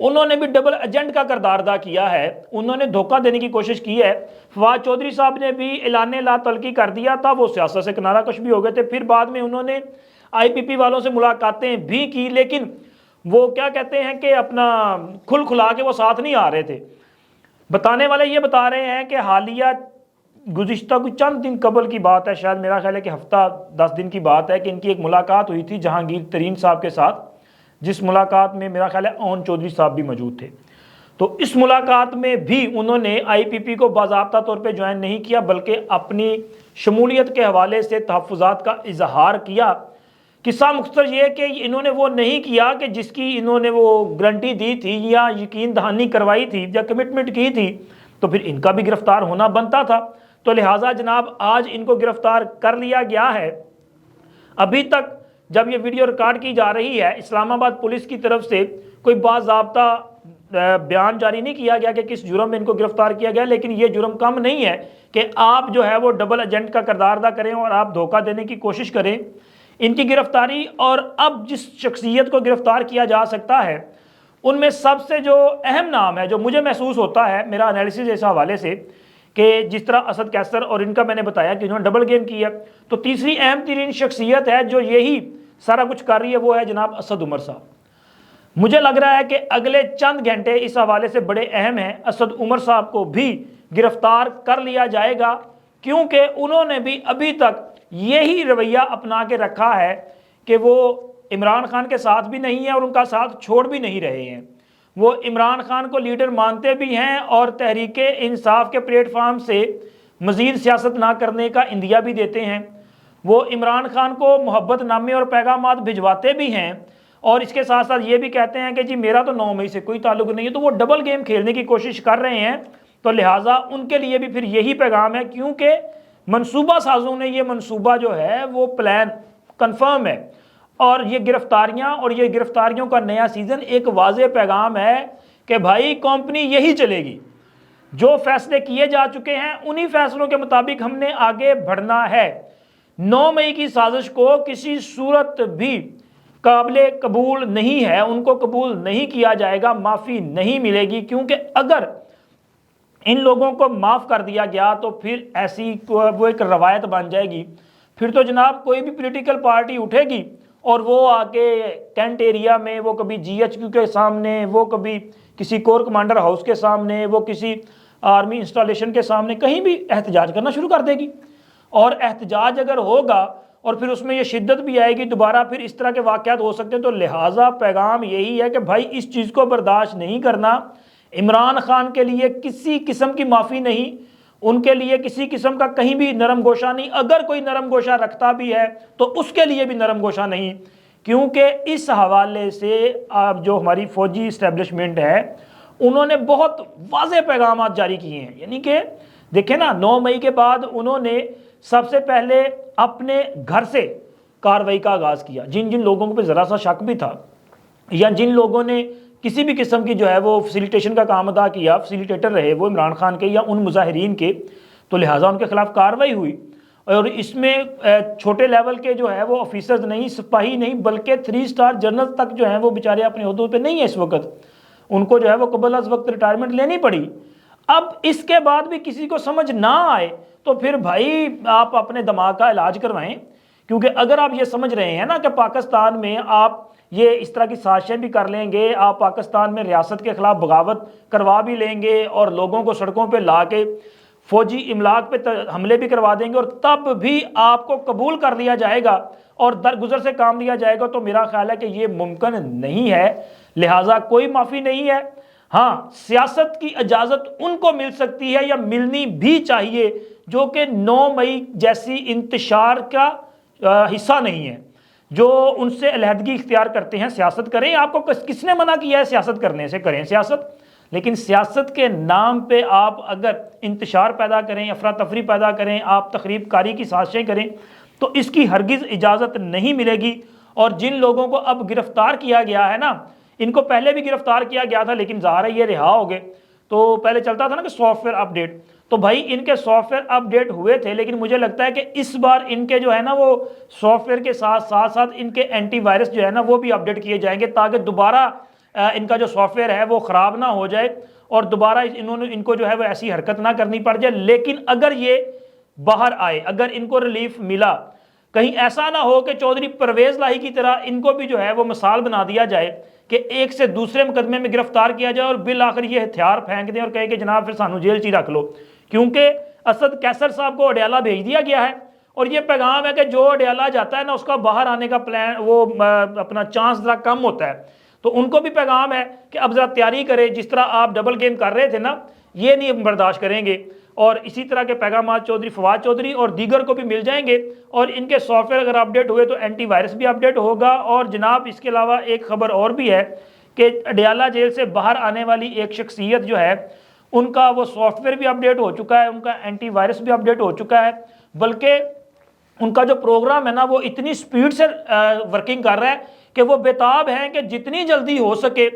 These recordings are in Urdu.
انہوں نے بھی ڈبل ایجنٹ کا کردار ادا کیا ہے، انہوں نے دھوکہ دینے کی کوشش کی ہے۔ فواد چودھری صاحب نے بھی اعلان لا تلقی کر دیا تھا، وہ سیاست سے کنارہ کش بھی ہو گئے تھے، پھر بعد میں انہوں نے آئی پی پی والوں سے ملاقاتیں بھی کی، لیکن وہ کیا کہتے ہیں کہ اپنا کھل کھلا کے وہ ساتھ نہیں آ رہے تھے۔ بتانے والے یہ بتا رہے ہیں کہ حالیہ گزشتہ کوئی چند دن قبل کی بات ہے، شاید میرا خیال ہے کہ ہفتہ 10 دن کی بات ہے، کہ ان کی ایک ملاقات ہوئی تھی جہانگیر ترین صاحب کے ساتھ، جس ملاقات میں میرا خیال ہے اون چودھری صاحب بھی موجود تھے۔ تو اس ملاقات میں بھی انہوں نے آئی پی پی کو باضابطہ طور پہ جوائن نہیں کیا، بلکہ اپنی شمولیت کے حوالے سے تحفظات کا اظہار کیا۔ قصہ مختصر یہ کہ انہوں نے وہ نہیں کیا کہ جس کی انہوں نے وہ گارنٹی دی تھی یا یقین دہانی کروائی تھی یا کمٹمنٹ کی تھی، تو پھر ان کا بھی گرفتار ہونا بنتا تھا۔ تو لہٰذا جناب آج ان کو گرفتار کر لیا گیا ہے۔ ابھی تک جب یہ ویڈیو ریکارڈ کی جا رہی ہے، اسلام آباد پولیس کی طرف سے کوئی باضابطہ بیان جاری نہیں کیا گیا کہ کس جرم میں ان کو گرفتار کیا گیا، لیکن یہ جرم کم نہیں ہے کہ آپ جو ہے وہ ڈبل ایجنٹ کا کردار ادا کریں اور آپ دھوکہ دینے کی کوشش کریں۔ ان کی گرفتاری، اور اب جس شخصیت کو گرفتار کیا جا سکتا ہے، ان میں سب سے جو اہم نام ہے، جو مجھے محسوس ہوتا ہے میرا انالیسس اس حوالے سے، کہ جس طرح اسد کیسر اور ان کا میں نے بتایا کہ انہوں نے ڈبل گیم کیا، تو تیسری اہم ترین شخصیت ہے جو یہی سارا کچھ کر رہی ہے، وہ ہے جناب اسد عمر صاحب۔ مجھے لگ رہا ہے کہ اگلے چند گھنٹے اس حوالے سے بڑے اہم ہیں، اسد عمر صاحب کو بھی گرفتار کر لیا جائے گا، کیونکہ انہوں نے بھی ابھی تک یہی رویہ اپنا کے رکھا ہے کہ وہ عمران خان کے ساتھ بھی نہیں ہے اور ان کا ساتھ چھوڑ بھی نہیں رہے ہیں۔ وہ عمران خان کو لیڈر مانتے بھی ہیں اور تحریک انصاف کے پلیٹ فارم سے مزید سیاست نہ کرنے کا عندیہ بھی دیتے ہیں۔ وہ عمران خان کو محبت نامے اور پیغامات بھجواتے بھی ہیں، اور اس کے ساتھ ساتھ یہ بھی کہتے ہیں کہ جی میرا تو 9 مئی سے کوئی تعلق نہیں ہے۔ تو وہ ڈبل گیم کھیلنے کی کوشش کر رہے ہیں، تو لہٰذا ان کے لیے بھی پھر یہی پیغام ہے، کیونکہ منصوبہ سازوں نے یہ منصوبہ جو ہے وہ پلان کنفرم ہے، اور یہ گرفتاریاں اور یہ گرفتاریوں کا نیا سیزن ایک واضح پیغام ہے کہ بھائی کمپنی یہی چلے گی، جو فیصلے کیے جا چکے ہیں انہی فیصلوں کے مطابق ہم نے آگے بڑھنا ہے۔ 9 مئی کی سازش کو کسی صورت بھی قابل قبول نہیں ہے، ان کو قبول نہیں کیا جائے گا، معافی نہیں ملے گی، کیونکہ اگر ان لوگوں کو معاف کر دیا گیا تو پھر ایسی وہ ایک روایت بن جائے گی، پھر تو جناب کوئی بھی پولیٹیکل پارٹی اٹھے گی اور وہ آ کے کینٹ ایریا میں، وہ کبھی جی ایچ کیو کے سامنے، وہ کبھی کسی کور کمانڈر ہاؤس کے سامنے، وہ کسی آرمی انسٹالیشن کے سامنے کہیں بھی احتجاج کرنا شروع کر دے گی، اور احتجاج اگر ہوگا اور پھر اس میں یہ شدت بھی آئے گی، دوبارہ پھر اس طرح کے واقعات ہو سکتے ہیں۔ تو لہٰذا پیغام یہی ہے کہ بھائی اس چیز کو برداشت نہیں کرنا۔ عمران خان کے لیے کسی قسم کی معافی نہیں، ان کے لیے کسی قسم کا کہیں بھی نرم گوشہ نہیں، اگر کوئی نرم گوشہ رکھتا بھی ہے تو اس کے لیے بھی نرم گوشہ نہیں، کیونکہ اس حوالے سے جو ہماری فوجی اسٹیبلشمنٹ ہے انہوں نے بہت واضح پیغامات جاری کیے ہیں۔ یعنی کہ دیکھیں نا، 9 مئی کے بعد انہوں نے سب سے پہلے اپنے گھر سے کارروائی کا آغاز کیا، جن جن لوگوں کو ذرا سا شک بھی تھا یا جن لوگوں نے کسی بھی قسم کی جو ہے وہ فیسیلیٹیشن کا کام ادا کیا، فیسیلیٹیٹر رہے وہ عمران خان کے یا ان مظاہرین کے، تو لہٰذا ان کے خلاف کارروائی ہوئی، اور اس میں چھوٹے لیول کے جو ہے وہ آفیسرز نہیں، سپاہی نہیں، بلکہ 3 اسٹار جنرل تک جو ہیں وہ بیچارے اپنے عہدوں پہ نہیں ہیں اس وقت، ان کو جو ہے وہ قبل از وقت ریٹائرمنٹ لینی پڑی۔ اب اس کے بعد بھی کسی کو سمجھ نہ آئے تو پھر بھائی آپ اپنے دماغ کا علاج کروائیں، کیونکہ اگر آپ یہ سمجھ رہے ہیں نا کہ پاکستان میں آپ یہ اس طرح کی سازشیں بھی کر لیں گے، آپ پاکستان میں ریاست کے خلاف بغاوت کروا بھی لیں گے اور لوگوں کو سڑکوں پہ لا کے فوجی املاک پہ حملے بھی کروا دیں گے، اور تب بھی آپ کو قبول کر لیا جائے گا اور درگزر سے کام لیا جائے گا، تو میرا خیال ہے کہ یہ ممکن نہیں ہے۔ لہٰذا کوئی معافی نہیں ہے۔ ہاں، سیاست کی اجازت ان کو مل سکتی ہے یا ملنی بھی چاہیے جو کہ 9 مئی جیسی انتشار کا حصہ نہیں ہے، جو ان سے علیحدگی اختیار کرتے ہیں۔ سیاست کریں، آپ کو کس نے منع کیا ہے سیاست کرنے سے؟ کریں سیاست، لیکن سیاست کے نام پہ آپ اگر انتشار پیدا کریں، افراتفری پیدا کریں، آپ تخریب کاری کی سازشیں کریں، تو اس کی ہرگز اجازت نہیں ملے گی۔ اور جن لوگوں کو اب گرفتار کیا گیا ہے نا، ان کو پہلے بھی گرفتار کیا گیا تھا لیکن ظاہر ہے یہ رہا ہو گئے۔ تو پہلے چلتا تھا نا کہ سافٹ ویئر اپ ڈیٹ، تو بھائی ان کے سافٹ ویئر اپ ڈیٹ ہوئے تھے، لیکن مجھے لگتا ہے کہ اس بار ان کے جو ہے نا وہ سافٹ ویئر کے ساتھ ساتھ ان کے اینٹی وائرس جو ہے نا وہ بھی اپ ڈیٹ کیے جائیں گے، تاکہ دوبارہ ان کا جو سافٹ ویئر ہے وہ خراب نہ ہو جائے اور دوبارہ ان کو جو ہے وہ ایسی حرکت نہ کرنی پڑ جائے. لیکن اگر یہ باہر آئے, اگر ان کو ریلیف ملا, کہیں ایسا نہ ہو کہ چودھری پرویز لاہی کی طرح ان کو بھی جو ہے وہ مثال بنا دیا جائے کہ ایک سے دوسرے مقدمے میں گرفتار کیا جائے اور بالآخر یہ ہتھیار پھینک دیں اور کہے کہ جناب پھر سانو جیل چی رکھ لو. کیونکہ اسد کیسر صاحب کو اڈیالہ بھیج دیا گیا ہے اور یہ پیغام ہے کہ جو اڈیالہ جاتا ہے نا اس کا باہر آنے کا پلان وہ اپنا چانس ذرا کم ہوتا ہے. تو ان کو بھی پیغام ہے کہ اب ذرا تیاری کرے, جس طرح آپ ڈبل گیم کر رہے تھے نا یہ نہیں برداشت کریں گے. اور اسی طرح کے پیغامات چودھری فواد چودھری اور دیگر کو بھی مل جائیں گے. اور ان کے سافٹ ویئر اگر اپڈیٹ ہوئے تو اینٹی وائرس بھی اپڈیٹ ہوگا. اور جناب اس کے علاوہ ایک خبر اور بھی ہے کہ اڈیالہ جیل سے باہر آنے والی ایک شخصیت جو ہے ان کا وہ سافٹ ویئر بھی اپڈیٹ ہو چکا ہے, ان کا اینٹی وائرس بھی اپڈیٹ ہو چکا ہے, بلکہ ان کا جو پروگرام ہے نا وہ اتنی سپیڈ سے ورکنگ کر رہا ہے کہ وہ بےتاب ہیں کہ جتنی جلدی ہو سکے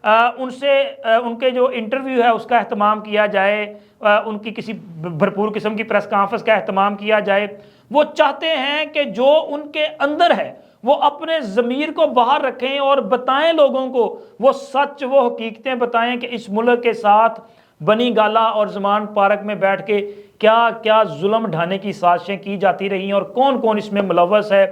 ان سے ان کے جو انٹرویو ہے اس کا اہتمام کیا جائے, ان کی کسی بھرپور قسم کی پریس کانفرنس کا اہتمام کیا جائے. وہ چاہتے ہیں کہ جو ان کے اندر ہے وہ اپنے ضمیر کو باہر رکھیں اور بتائیں لوگوں کو وہ سچ, وہ حقیقتیں بتائیں کہ اس ملک کے ساتھ بنی گالا اور زمان پارک میں بیٹھ کے کیا کیا ظلم ڈھانے کی سازشیں کی جاتی رہی ہیں اور کون کون اس میں ملوث ہے.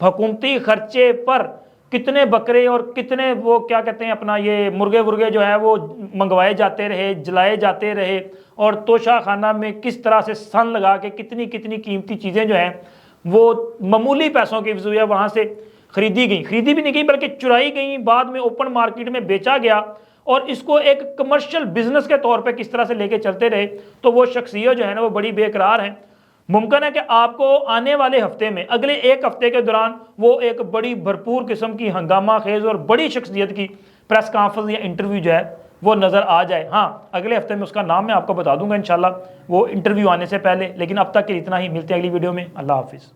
حکومتی خرچے پر کتنے بکرے اور کتنے وہ کیا کہتے ہیں اپنا یہ مرغے جو ہیں وہ منگوائے جاتے رہے, جلائے جاتے رہے, اور توشہ خانہ میں کس طرح سے سن لگا کے کتنی قیمتی چیزیں جو ہیں وہ معمولی پیسوں کی وضوح وہاں سے خریدی بھی نہیں گئی بلکہ چرائی گئیں, بعد میں اوپن مارکیٹ میں بیچا گیا اور اس کو ایک کمرشل بزنس کے طور پہ کس طرح سے لے کے چلتے رہے. تو وہ شخصیت جو ہے نا وہ بڑی بے قرار ہیں. ممکن ہے کہ آپ کو آنے والے ہفتے میں اگلے ایک ہفتے کے دوران وہ ایک بڑی بھرپور قسم کی ہنگامہ خیز اور بڑی شخصیت کی پریس کانفرنس یا انٹرویو جو ہے وہ نظر آ جائے. ہاں اگلے ہفتے میں اس کا نام میں آپ کو بتا دوں گا انشاءاللہ وہ انٹرویو آنے سے پہلے. لیکن اب تک کے اتنا ہی, ملتے ہیں اگلی ویڈیو میں. اللہ حافظ.